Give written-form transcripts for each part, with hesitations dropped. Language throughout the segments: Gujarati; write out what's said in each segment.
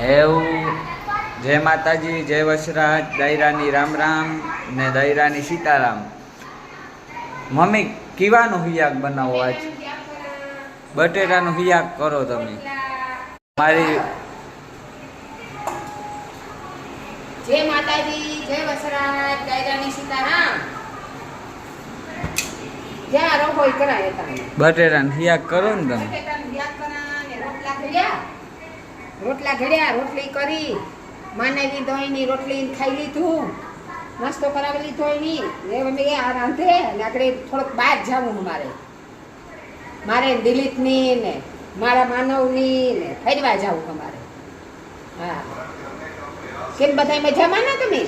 એવું જય માતાજી, જય વસરાજ, દૈરાની રામ રામ ને દૈરાની સીતારામ. મમ્મી કીવાનું હિયાક બનાવો આજ? બટેટાનું હિયાક કરો તમે. મારી જય માતાજી, જય વસરાજ, દૈરાની સીતારામ. જ્યાં રહો હોય કરાય તમે. બટેટાનું હિયાક કરો ને તમે. બટેટાનું હિયાક કરા ને રોટલા ઘડ્યા, રોટલી કરી, માનવી દોઈની રોટલી ખાઈ લીધું, નાસ્તો કરાવી લીધો એની. ને મમ્મી આ રાંધે ને આપણે થોડુંક બહાર જવું મારે દિલીપની ને મારા માનવની ને ફરવા જવું અમારે. હા, કેમ બધા મજામાં ના તમે?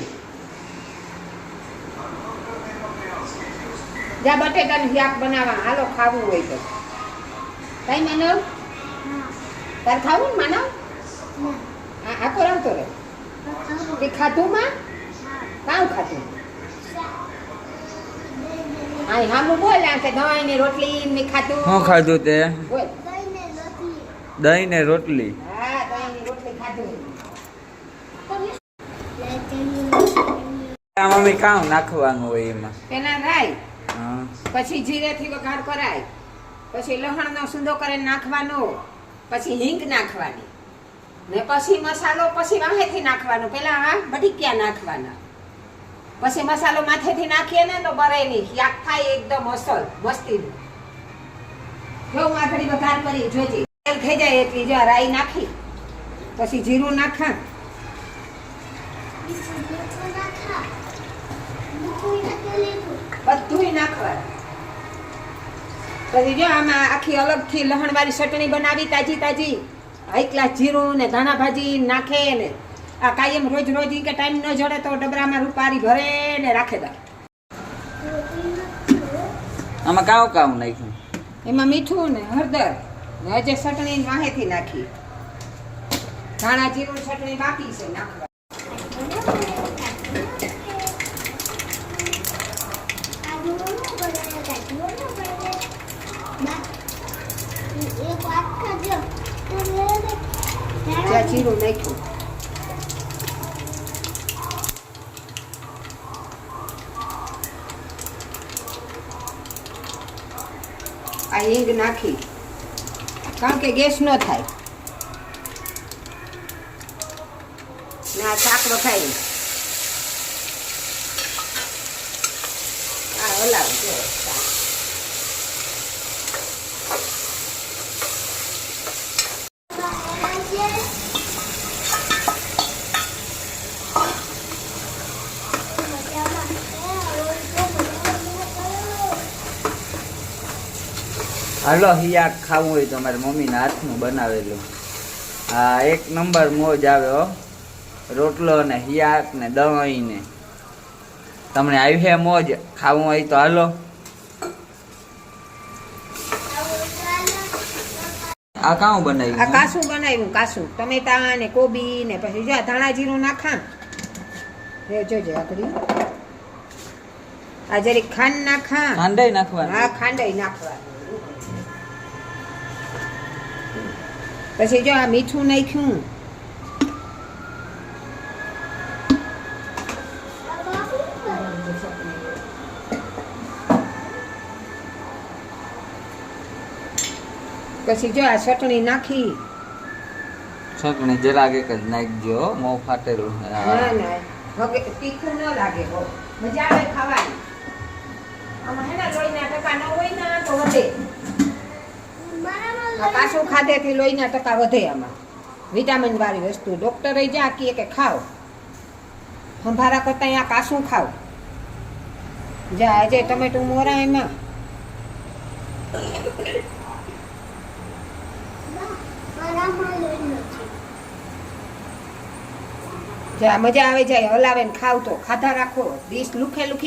જ્યાં બટેટાનું શાક બનાવવા હાલો, ખાવું હોય તો. કઈ માનવ તાર ખાવું ને માનવ? આખો રાવતો રે તે ખાધું માં કાઉ ખાધું? આ હામું બોલ કે દહીં ને રોટલી ને ખાધું. શું ખાધું તે? બોલ. દહીં ને રોટલી. હા, દહીં ને રોટલી ખાધું. મમ્મી કામ નાખવાનું હોય એમાં? પેલા રાઈ, હા, પછી જીરેથી વઘાર કરાય, પછી લસણનો સૂંદો કરીને નાખવાનો, પછી હિંગ નાખવાની, ને પછી મસાલો પછી વાહેથી નાખવાનો. પેલા આ બટીકિયા નાખવાના, પછી મસાલો માથેથી નાખીએ ને તો બરે નહીં, શાક થાય એકદમ અસલ મસ્તીનું. જો હું આ ઘડી વઘાર કરી જોજે, તેલ થઈ જાય એટલી જો રાઈ નાખી, પછી જીરું નાખા, બધું નાખવાનું. પછી જો આમાં આખી અલગથી લસણવાળી ચટણી બનાવી, તાજી તાજી, હાઈ ક્લાસ જીરું ને ધાણા ભાજી નાખે ને આ કાયમ રોજ રોજ કે ટાઈમ ન જડે તો ડબરામાં રૂપારી ભરે ને રાખે દે. આમાં કાવ કાવ નાખ્યું? એમાં મીઠું ને હળદર ને હજે ચટણી વાહેથી નાખી, ધાણા જીરું ચટણી બાકી છે નાખવા. જીરું નાખ્યું, આ હિંગ નાખી, કારણ કે ગેસ ન થાય ને આ શાક વખાઈ આ હલાવ જો. હાલો, હિયાક ખાવું હોય તો મારી મમ્મીના હાથનું બનાવેલું. હા, એક નંબર મોજ આવે હો. રોટલો ને હિયાક ને દહીં ને. તમને આવી છે મોજ? ખાવું હોય તો હાલો. આ કાં બનાવ્યું? આ કાસું બનાવ્યું, કાસું ટમેટા ને કોબી ને પછી જો ધાણા જીરું નાખા. જોજે આકડી આ જરી ખાંડ નાખા. ખાંડાઈ નાખવાનું? હા, ખાંડાઈ નાખવાનું. પછી જો આ મીઠું નાખ્યું, પછી જો આ ચટણી નાખી. ચટણી જરાક એક જ નાખજો, મોં ફાટેલું. ના ના, હવે તીખું ન લાગે, બહુ મજા આવે ખાવાની. આમાં હે ને લોહીના ટકા ન હોય ને તો વધે. કાસું ખાધેથી લોહીના ટકા વધે. આમાં વિટામિન વાળી વસ્તુ. ડોક્ટરે જા કહે કે ખાઓ, સંભારા કરતા અહીંયા કાસું ખાઓ. જા આજે ટમેટું મોરા એમાં. જા મજા આવે જાય, હલાવે ને ખાવ તો ખાધા રાખો. ડીશ લુખે લુખી